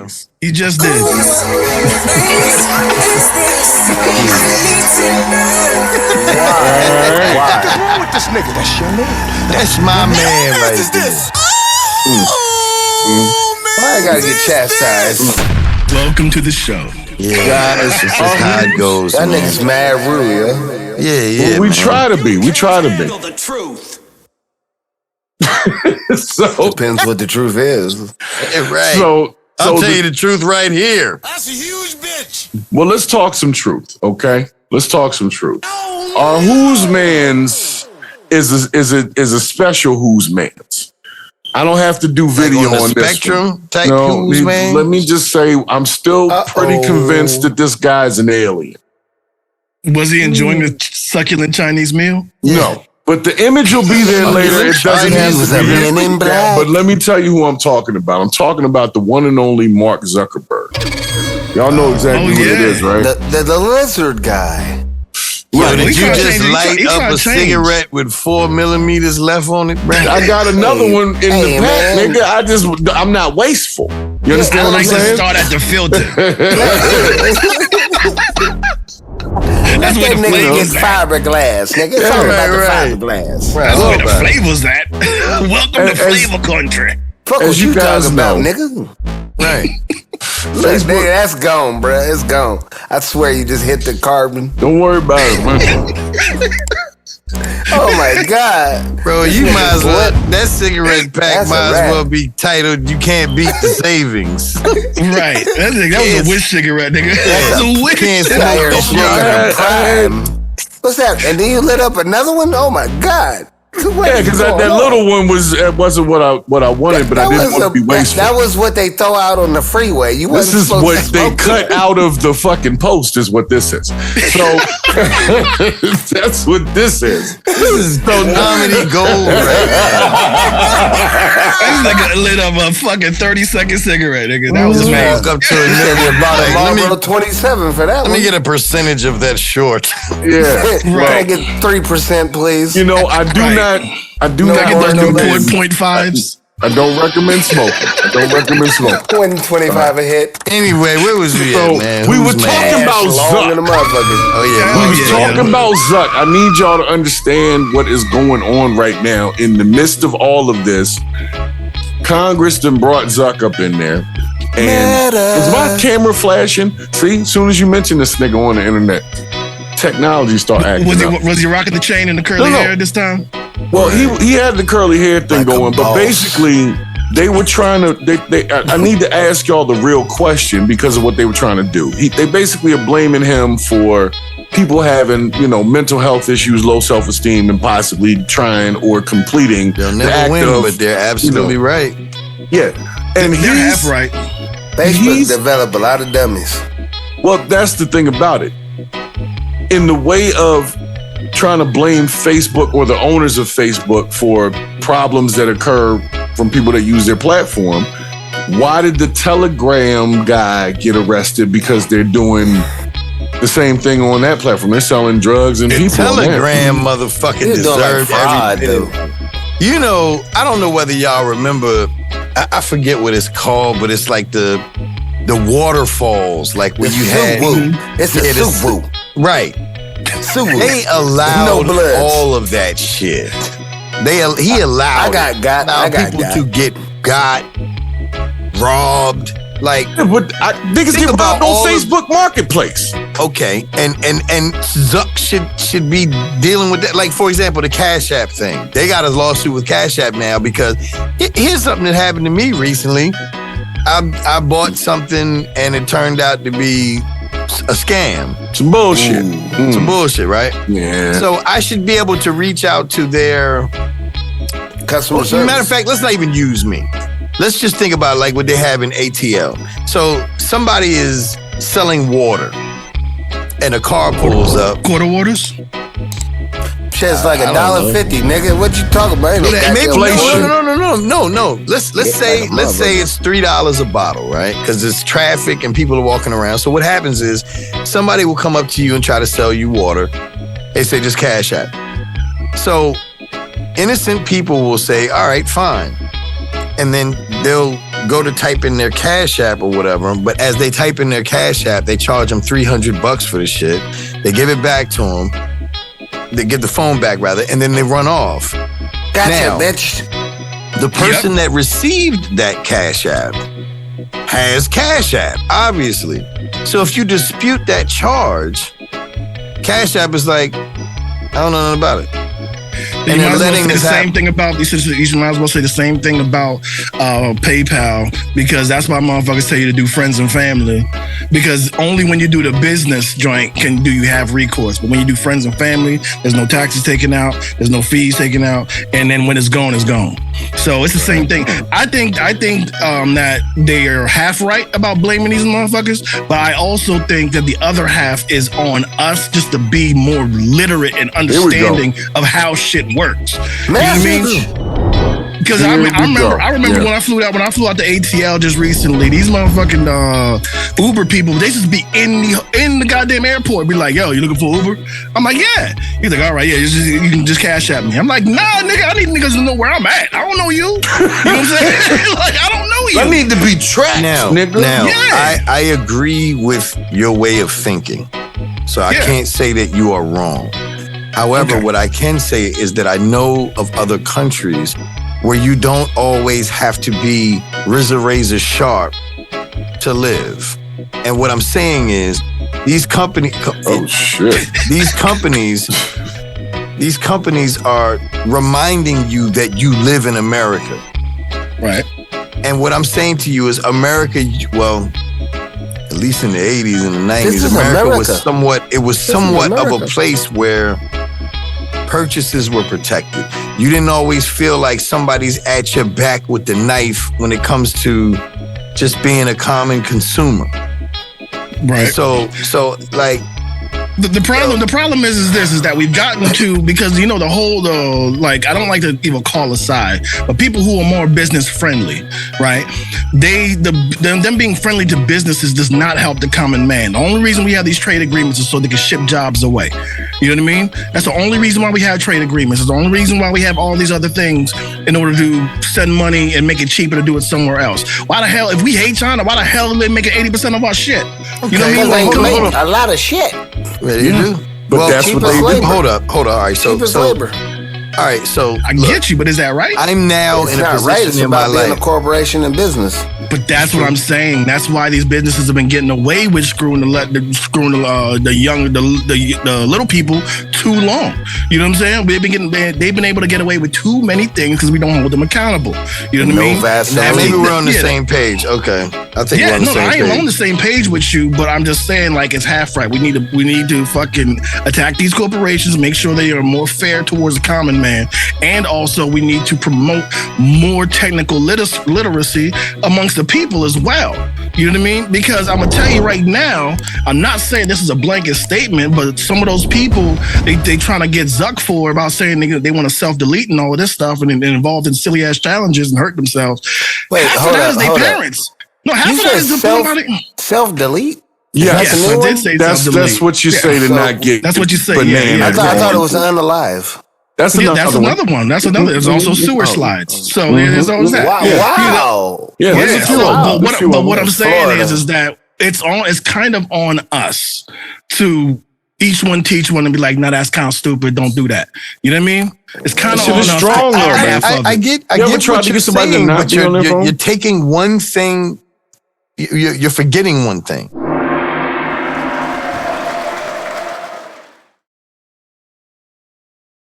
Brix. He just did. What's wrong with this nigga? That's your man. That's my man right there. Why I gotta get chastised? Welcome to the show. Yeah, guys, this is how it goes. That nigga's mad rude, yeah. Well, we try to be. We try to be. The truth. So depends what the truth is. Right. So I'll tell you the truth right here. That's a huge bitch. Well, let's talk some truth, okay? Let's talk some truth. Our Who's Mans is a special Who's Mans. I don't have to do video like on this spectrum one. type No, Who's Man? let me just say I'm still pretty convinced that this guy's an alien. Was he enjoying the succulent Chinese meal? No. But the image will be there later. It doesn't have to be. But let me tell you who I'm talking about. I'm talking about the one and only Mark Zuckerberg. Y'all know exactly who it is, right? The lizard guy. Yo, did you just light up a cigarette with 4 millimeters left on it, bro? I got another one in the pack, nigga. I'm not wasteful. You understand what I'm saying? To start at the filter. That's where the nigga gets fiberglass, nigga. It's all about the fiberglass. That's where the flavor's at. Welcome to flavor country. Fuck what you talking about, nigga. Right. Nigga, that's gone, bro. It's gone. I swear you just hit the carbon. Don't worry about it, man. Oh my God. Bro, you might as well, that cigarette pack might as well be titled, "You Can't Beat the Savings." Right. That was a wish cigarette, nigga. That's a wish cigarette. What's that? And then you lit up another one? Oh my God. Yeah, because that little one wasn't what I wanted, but I didn't want to be wasteful. That was what they throw out on the freeway. This is what they cut out of the fucking post is what this is. So that's what this is. This is so nominee gold right now. This nigga lit up a fucking 30-second cigarette, nigga. That was amazing. Walk up to a nigga about a Marlboro 27 for that one. Let me get a percentage of that short. Yeah. Can I get 3%, please? You know, I do not get those Newport .5s. I don't recommend smoking. I don't recommend smoking. 25 a hit. Anyway, where was we at, man? We were talking about Zuck. We were talking about Zuck. I need y'all to understand what is going on right now. In the midst of all of this, Congress done brought Zuck up in there. And is my camera flashing? See, as soon as you mention this nigga on the internet, technology start acting up. Was he rocking the chain and the curly hair this time? Well, he had the curly hair thing going, but basically they were trying to. I need to ask y'all the real question because of what they were trying to do. They basically are blaming him for people having, mental health issues, low self-esteem, and possibly trying or completing. They'll never win, but they're absolutely right. Yeah, and they're half right. Facebook developed a lot of dummies. Well, that's the thing about it. In the way of trying to blame Facebook or the owners of Facebook for problems that occur from people that use their platform, why did the Telegram guy get arrested? Because they're doing the same thing on that platform. They're selling drugs and people. Telegram motherfucking deserve everything. I don't know whether y'all remember, I forget what it's called, but it's like the waterfalls, like where you had. It's a Subaru. Right. They allowed all of that shit. He allowed people to get robbed. Like, niggas get robbed on Facebook Marketplace. Okay, and Zuck should be dealing with that. Like, for example, the Cash App thing. They got a lawsuit with Cash App now because here's something that happened to me recently. I bought something and it turned out to be a scam. Some bullshit. Some bullshit, right? Yeah. So I should be able to reach out to their customer service. Matter of fact, let's not even use me. Let's just think about like what they have in ATL. So somebody is selling water and a car pulls up. Quarter waters? Shit's like $1.50, nigga. What you talking about? No. Let's say it's $3 a bottle, right? Because it's traffic and people are walking around. So what happens is somebody will come up to you and try to sell you water. They say just Cash App. So innocent people will say, all right, fine. And then they'll go to type in their Cash App or whatever, but as they type in their Cash App, they charge them $300 for the shit. They give it back to them. They get the phone back, rather, and then they run off. Gotcha, Now, bitch. the person that received that Cash App has Cash App, obviously. So if you dispute that charge, Cash App is like, I don't know nothing about it. You might as well say the same thing about you might as well say the same thing about PayPal, because that's why motherfuckers tell you to do friends and family, because only when you do the business joint do you have recourse. But when you do friends and family, there's no taxes taken out, there's no fees taken out, and then when it's gone, it's gone. So it's the same thing. I think that they are half right about blaming these motherfuckers, but I also think that the other half is on us just to be more literate and understanding of how shit works. You know what I mean? Because I remember when I flew out to ATL just recently, these motherfucking Uber people, they just be in the goddamn airport, be like, yo, you looking for Uber? I'm like, yeah. He's like, all right, yeah, you can just cash at me. I'm like, nah, nigga, I need niggas to know where I'm at. I don't know you. You know what I'm saying? Like, I don't know you. I need to be tracked, nigga. Now, I agree with your way of thinking. So I can't say that you are wrong. However, what I can say is that I know of other countries where you don't always have to be razor sharp to live. And what I'm saying is, these companies. Oh shit! These companies are reminding you that you live in America, right? And what I'm saying to you is, America. Well, at least in the 80s and the 90s, America was somewhat of a place where purchases were protected. You didn't always feel like somebody's at your back with the knife when it comes to just being a common consumer. Right. So like, The problem is that we've gotten to, because you know the whole like, I don't like to even call a side, but people who are more business friendly, right? Them being friendly to businesses does not help the common man. The only reason we have these trade agreements is so they can ship jobs away. You know what I mean? That's the only reason why we have trade agreements. It's the only reason why we have all these other things, in order to send money and make it cheaper to do it somewhere else. Why the hell, if we hate China, why the hell are they making 80% of our shit? You know what I mean? They make a lot of shit. Yeah, you do. But that's what they do. Hold up. All right, so labor. All right, so I get you, but is that right? I'm now in a position in my life. Being a corporation and business. But that's what I'm saying. That's why these businesses have been getting away with screwing the little people too long. You know what I'm saying? They've been able to get away with too many things because we don't hold them accountable. You know what I mean? Maybe we're on the same page. Okay, I think we're on the same page. I am on the same page with you, but I'm just saying, like, it's half right. We need to fucking attack these corporations, make sure they are more fair towards the common man, and also we need to promote more technical literacy amongst the people as well. You know what I mean? Because I'm gonna tell you right now, I'm not saying this is a blanket statement, but some of those people they trying to get Zuck for about saying they want to self-delete and all of this stuff and involved in silly ass challenges and hurt themselves. Wait, half of that is their parents. No, half of that is the self-delete. Yes, I did say self-delete. That's what you say to not get. That's what you say. I thought it was unalive. That's another one. That's another. There's also sewer slides. So there's always that. Wow. Yeah. But what I'm saying is that it's kind of on us to each one teach one and be like, no, that's kind of stupid. Don't do that. You know what I mean? It's kind of on us. Strong, I get what you're saying, but you're taking one thing. You're forgetting one thing.